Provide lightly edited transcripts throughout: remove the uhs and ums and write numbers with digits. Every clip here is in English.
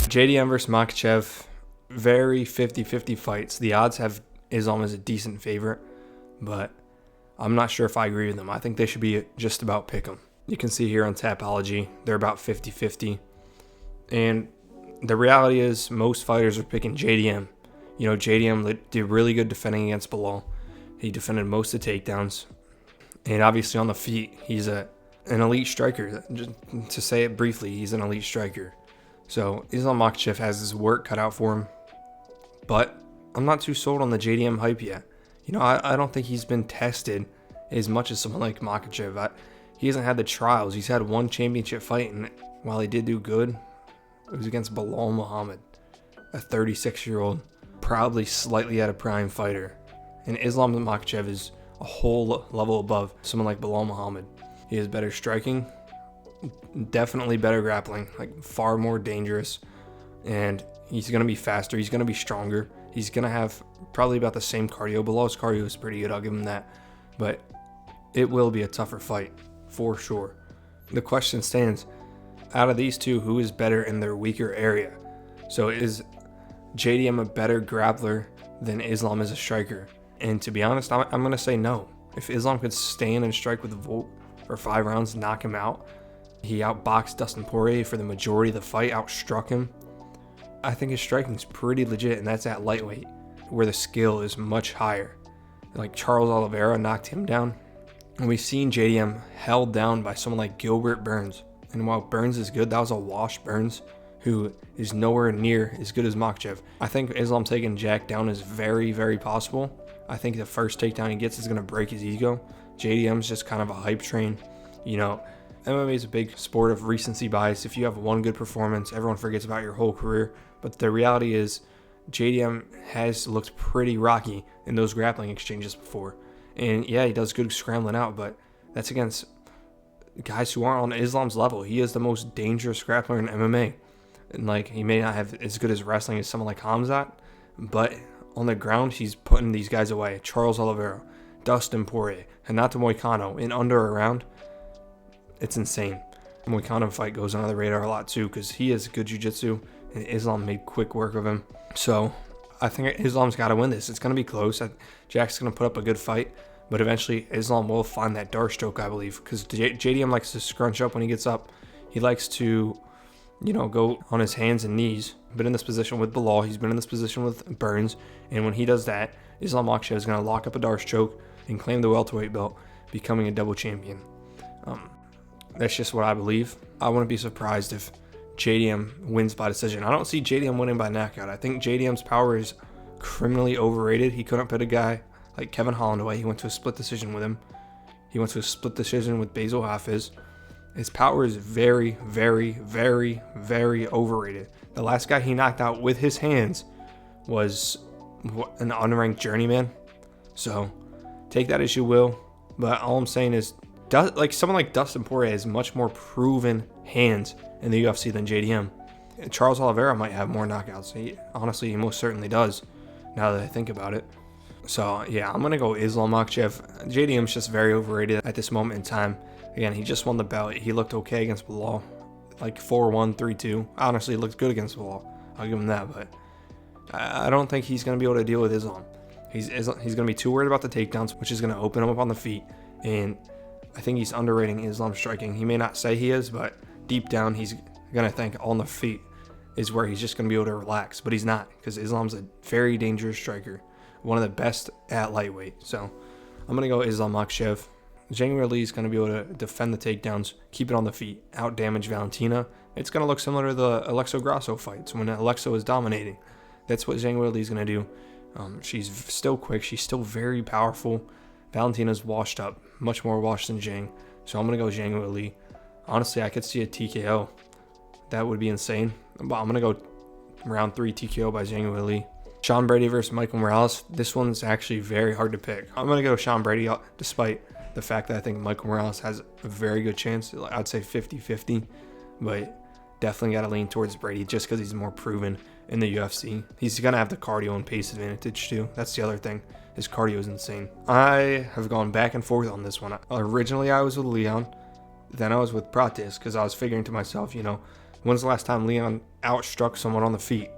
JDM versus Makhachev, very 50-50 fights. The odds have Islam as a decent favorite, but I'm not sure if I agree with them. I think they should be just about pick 'em. You can see here on Tapology, they're about 50-50. And the reality is most fighters are picking JDM. You know, JDM did really good defending against Bilal. He defended most of the takedowns. And obviously on the feet, he's an elite striker. Just to say it briefly, he's an elite striker. So Islam Makhachev has his work cut out for him. But I'm not too sold on the JDM hype yet. You know, I don't think he's been tested as much as someone like Makhachev. He hasn't had the trials. He's had one championship fight, and while he did do good, it was against Bilal Muhammad, a 36-year-old, probably slightly out of prime fighter. And Islam Makhachev is a whole level above someone like Bilal Muhammad. He has better striking, definitely better grappling, like far more dangerous, and he's going to be faster. He's going to be stronger. He's going to have probably about the same cardio. Bilal's cardio is pretty good, I'll give him that. But it will be a tougher fight, for sure. The question stands, out of these two, who is better in their weaker area? So is JDM a better grappler than Islam as a striker? And to be honest, I'm going to say no. If Islam could stand and strike with Volt for 5 rounds, knock him out, he outboxed Dustin Poirier for the majority of the fight, outstruck him, I think his striking's pretty legit, and that's at lightweight, where the skill is much higher. Like Charles Oliveira knocked him down, and we've seen JDM held down by someone like Gilbert Burns. And while Burns is good, that was a wash Burns, who is nowhere near as good as Makhachev. I think Islam taking Jack down is very, very possible. I think the first takedown he gets is going to break his ego. JDM's just kind of a hype train. You know, MMA is a big sport of recency bias. If you have one good performance, everyone forgets about your whole career. But the reality is, JDM has looked pretty rocky in those grappling exchanges before. And yeah, he does good scrambling out, but that's against guys who aren't on Islam's level. He is the most dangerous grappler in MMA. And like, he may not have as good as wrestling as someone like Hamzat, but on the ground, he's putting these guys away. Charles Oliveira, Dustin Poirier, Renato Moicano in under a round. It's insane. The Moicano fight goes under the radar a lot too, because he has good jiu-jitsu, and Islam made quick work of him. So I think Islam's got to win this. It's going to be close. Jack's going to put up a good fight, but eventually Islam will find that dart stroke, I believe, because JDM likes to scrunch up when he gets up. He likes to, you know, go on his hands and knees. Been in this position with Bilal. He's been in this position with Burns. And when he does that, Islam Makhachev is going to lock up a dart choke and claim the welterweight belt, becoming a double champion. That's just what I believe. I wouldn't be surprised if JDM wins by decision. I don't see JDM winning by knockout. I think JDM's power is criminally overrated. He couldn't put a guy like Kevin Holland away. He went to a split decision with him. He went to a split decision with Basil Hafiz. His power is very, very, very, very overrated. The last guy he knocked out with his hands was an unranked journeyman. So take that as you will. But all I'm saying is, like someone like Dustin Poirier has much more proven hands in the UFC than JDM. Charles Oliveira might have more knockouts. He most certainly does, now that I think about it. So yeah, I'm going to go Islam Makhachev. JDM's just very overrated at this moment in time. Again, he just won the belt. He looked okay against Bilal, like 4-1, 3-2. Honestly, he looked good against Bilal. I'll give him that, but I don't think he's going to be able to deal with Islam. He's going to be too worried about the takedowns, which is going to open him up on the feet. And I think he's underrating Islam's striking. He may not say he is, but deep down, he's going to think on the feet is where he's just going to be able to relax. But he's not, because Islam's a very dangerous striker, one of the best at lightweight. So I'm going to go Islam Makhachev. Zhang Li is going to be able to defend the takedowns, keep it on the feet, out-damage Valentina. It's going to look similar to the Alexo Grasso fights when Alexo is dominating. That's what Zhang Li is going to do. She's still quick. She's still very powerful. Valentina's washed up, much more washed than Zhang. So I'm going to go Zhang Li. Honestly, I could see a TKO. That would be insane. But I'm going to go round 3 TKO by Zhang Li. Sean Brady versus Michael Morales. This one's actually very hard to pick. I'm going to go Sean Brady despite the fact that I think Michael Morales has a very good chance. I'd say 50-50, but definitely got to lean towards Brady just because he's more proven in the UFC. He's going to have the cardio and pace advantage too. That's the other thing. His cardio is insane. I have gone back and forth on this one. Originally, I was with Leon. Then I was with Pratis because I was figuring to myself, When's the last time Leon outstruck someone on the feet?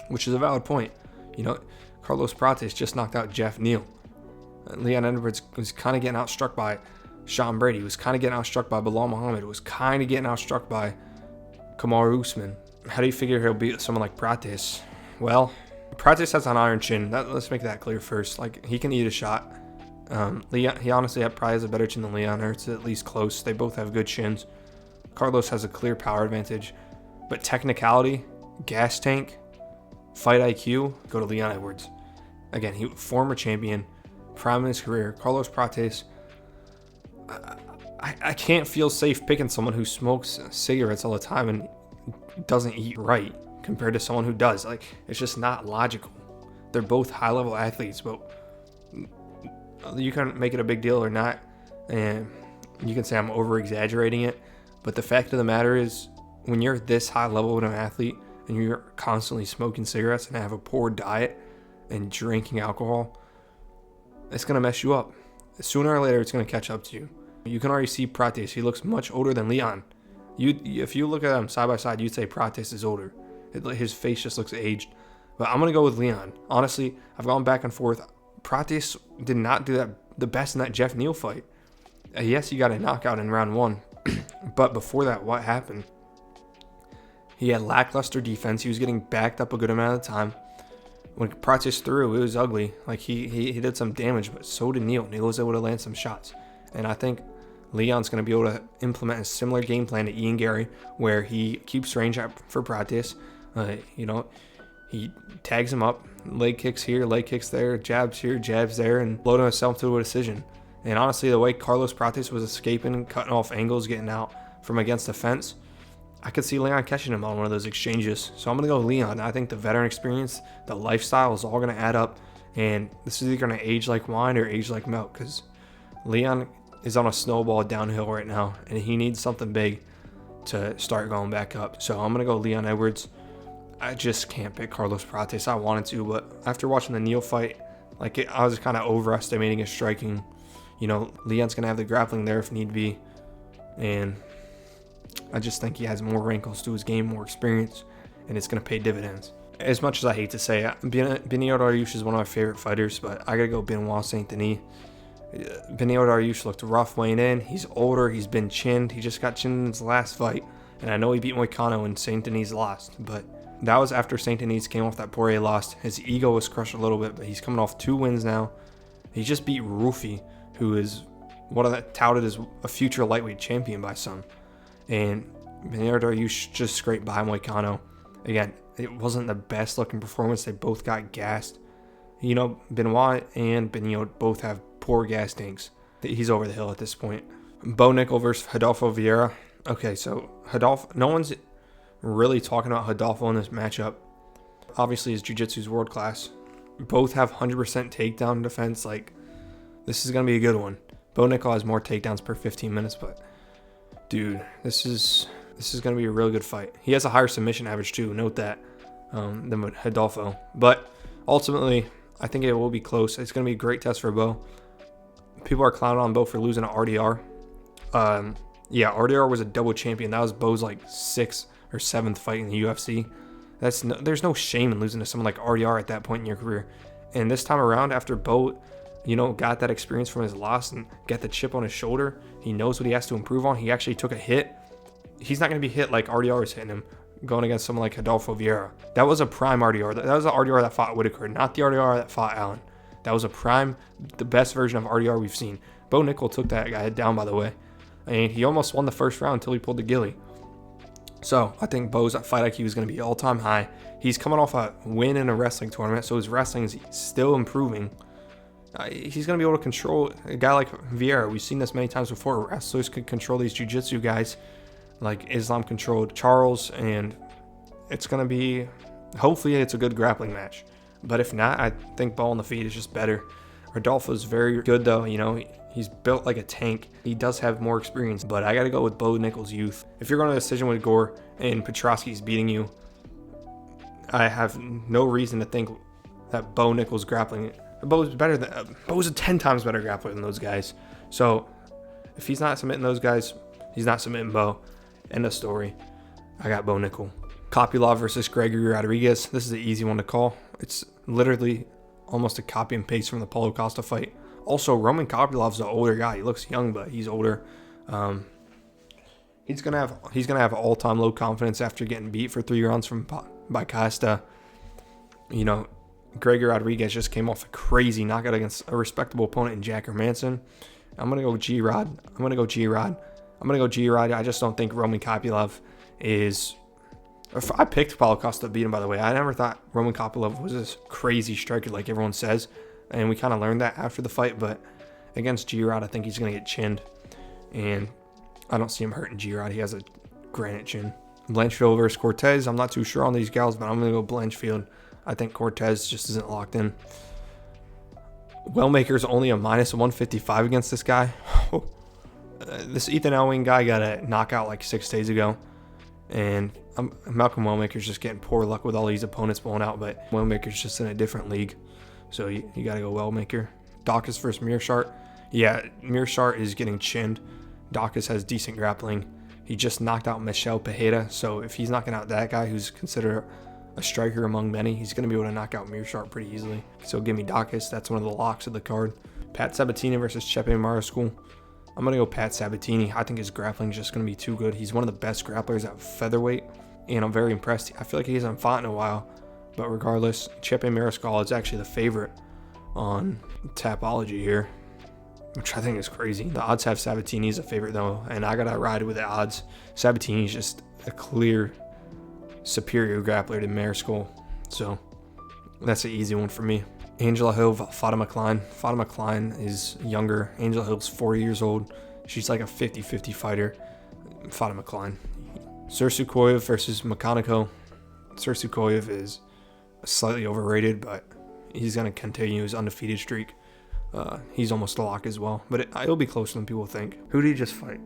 Which is a valid point. You know, Carlos Prates just knocked out Jeff Neal. Leon Edwards was kind of getting outstruck by Sean Brady, was kind of getting outstruck by Bilal Muhammad, was kind of getting outstruck by Kamaru Usman. How do you figure he'll beat someone like Prates? Well, Prates has an iron chin. Let's make that clear first. Like, he can eat a shot. Leon, he honestly probably has a better chin than Leon, or it's at least close. They both have good chins. Carlos has a clear power advantage, but technicality, gas tank, fight IQ, go to Leon Edwards. Again, he former champion, prime in his career. Carlos Prates, I can't feel safe picking someone who smokes cigarettes all the time and doesn't eat right compared to someone who does. Like, it's just not logical. They're both high-level athletes, but you can make it a big deal or not, and you can say I'm over-exaggerating it, but the fact of the matter is, when you're this high level of an athlete and you're constantly smoking cigarettes and have a poor diet and drinking alcohol, it's going to mess you up. Sooner or later, it's going to catch up to you. You can already see Prates. He looks much older than Leon. If you look at them side by side, you'd say Prates is older. His face just looks aged. But I'm going to go with Leon. Honestly, I've gone back and forth. Prates did not do the best in that Jeff Neal fight. Yes, he got a knockout in round 1. But before that, what happened? He had lackluster defense. He was getting backed up a good amount of the time. When Prates threw, it was ugly. Like, he did some damage, but so did Neal. Neal was able to land some shots. And I think Leon's going to be able to implement a similar game plan to Ian Gary, where he keeps range up for Prates. He tags him up, leg kicks here, leg kicks there, jabs here, jabs there, and loading himself to a decision. And honestly, the way Carlos Prates was escaping and cutting off angles, getting out from against the fence, I could see Leon catching him on one of those exchanges. So I'm going to go Leon. I think the veteran experience, the lifestyle is all going to add up. And this is either going to age like wine or age like milk, because Leon is on a snowball downhill right now, and he needs something big to start going back up. So I'm going to go Leon Edwards. I just can't pick Carlos Prates. I wanted to, but after watching the Neal fight, I was kind of overestimating his striking. You know, Leon's going to have the grappling there if need be. And I just think he has more wrinkles to his game, more experience, and it's going to pay dividends. As much as I hate to say it, Beneil Dariush is one of my favorite fighters, but I got to go Benoit Saint-Denis. Beneil Dariush looked rough weighing in. He's older. He's been chinned. He just got chinned in his last fight. And I know he beat Moicano and Saint-Denis lost, but that was after Saint-Denis came off that Poirier loss. His ego was crushed a little bit, but he's coming off 2 wins now. He just beat Rufi, who is touted as a future lightweight champion by some. And Beneil Dariush just scraped by Moicano. Again, it wasn't the best looking performance. They both got gassed. You know, Benoit and Beneil both have poor gas tanks. He's over the hill at this point. Bo Nickel versus Rodolfo Vieira. Okay, so no one's really talking about Rodolfo in this matchup. Obviously, his jiu-jitsu is world class. Both have 100% takedown defense. Like, this is going to be a good one. Bo Nickel has more takedowns per 15 minutes, but dude, this is going to be a really good fight. He has a higher submission average too, note that, than with Rodolfo. But ultimately, I think it will be close. It's going to be a great test for Bo. People are clowning on Bo for losing to RDR. RDR was a double champion. That was Bo's 6th or 7th fight in the UFC. There's no shame in losing to someone like RDR at that point in your career. And this time around, after Bo, got that experience from his loss and got the chip on his shoulder, he knows what he has to improve on. He actually took a hit. He's not going to be hit like RDR is hitting him, going against someone like Rodolfo Vieira. That was a prime RDR. That was the RDR that fought Whitaker, not the RDR that fought Allen. That was a prime, the best version of RDR we've seen. Bo Nickel took that guy down, by the way. And he almost won the first round until he pulled the ghillie. So I think Bo's fight IQ is going to be all-time high. He's coming off a win in a wrestling tournament, so his wrestling is still improving. He's going to be able to control a guy like Vieira. We've seen this many times before. Wrestlers could control these jiu-jitsu guys like Islam controlled Charles, and it's going to be, hopefully it's a good grappling match. But if not, I think Bo on the feet is just better. Rodolfo's very good though, he's built like a tank. He does have more experience, but I got to go with Bo Nickel's youth. If you're going to a decision with Gore and Petrosky's beating you, I have no reason to think that Bo Nickel's grappling. Bo's a 10 times better grappler than those guys. So if he's not submitting those guys, he's not submitting Bo. End of story. I got Bo Nickel. Kopylov versus Gregory Rodriguez. This is an easy one to call. It's literally almost a copy and paste from the Paulo Costa fight. Also, Roman Kopylov's an older guy. He looks young, but he's older. He's gonna have all-time low confidence after getting beat for 3 rounds by Costa. You know, Gregory Rodriguez just came off a crazy knockout against a respectable opponent in Jack Hermanson. I'm gonna go G-Rod. I just don't think Roman Kopylov is. I picked Paulo Costa to beat him, by the way. I never thought Roman Kopylov was this crazy striker like everyone says, and we kind of learned that after the fight. But against G-Rod, I think he's gonna get chinned, and I don't see him hurting G-Rod. He has a granite chin. Blanchfield versus Cortez. I'm not too sure on these gals, but I'm gonna go Blanchfield. I think Cortez just isn't locked in. Wellmaker's only a -155 against this guy. This Ethan Elwing guy got a knockout like 6 days ago, and Malcolm Wellmaker's just getting poor luck with all these opponents pulling out, but Wellmaker's just in a different league, so you got to go Wellmaker. Dawkins versus Mearshart. Yeah, Mearshart is getting chinned. Dawkins has decent grappling. He just knocked out Michel Pereira, so if he's knocking out that guy who's considered a striker among many, he's going to be able to knock out Mearshart pretty easily. So give me Dawkins. That's one of the locks of the card. Pat Sabatini versus Chepe Mariscal. I'm going to go Pat Sabatini. I think his grappling is just going to be too good. He's one of the best grapplers at featherweight, and I'm very impressed. I feel like he hasn't fought in a while, but regardless, Chepe Mariscal is actually the favorite on Tapology here, which I think is crazy. The odds have Sabatini as a favorite, though, and I got to ride with the odds. Sabatini is just a clear superior grappler to Mariscal, so that's an easy one for me. Angela Hill, Fatima Klein. Fatima Klein is younger. Angela Hill's 40 years old. She's like a 50-50 fighter. Fatima Klein. Sursukoyev versus Makaniko. Sursukoyev is slightly overrated, but he's going to continue his undefeated streak. He's almost a lock as well, but it'll be closer than people think. Who did he just fight?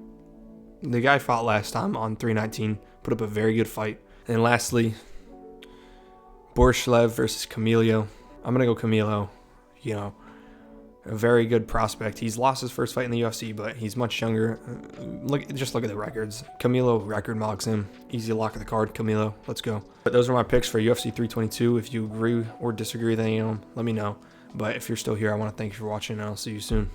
The guy fought last time on 319, put up a very good fight. And lastly, Borshlev versus Camilo. I'm going to go Camilo. You know, a very good prospect. He's lost his first fight in the UFC, but he's much younger. Just look at the records. Camilo record mogs him. Easy lock of the card. Camilo, let's go. But those are my picks for UFC 322. If you agree or disagree with any of them, let me know. But if you're still here, I want to thank you for watching, and I'll see you soon.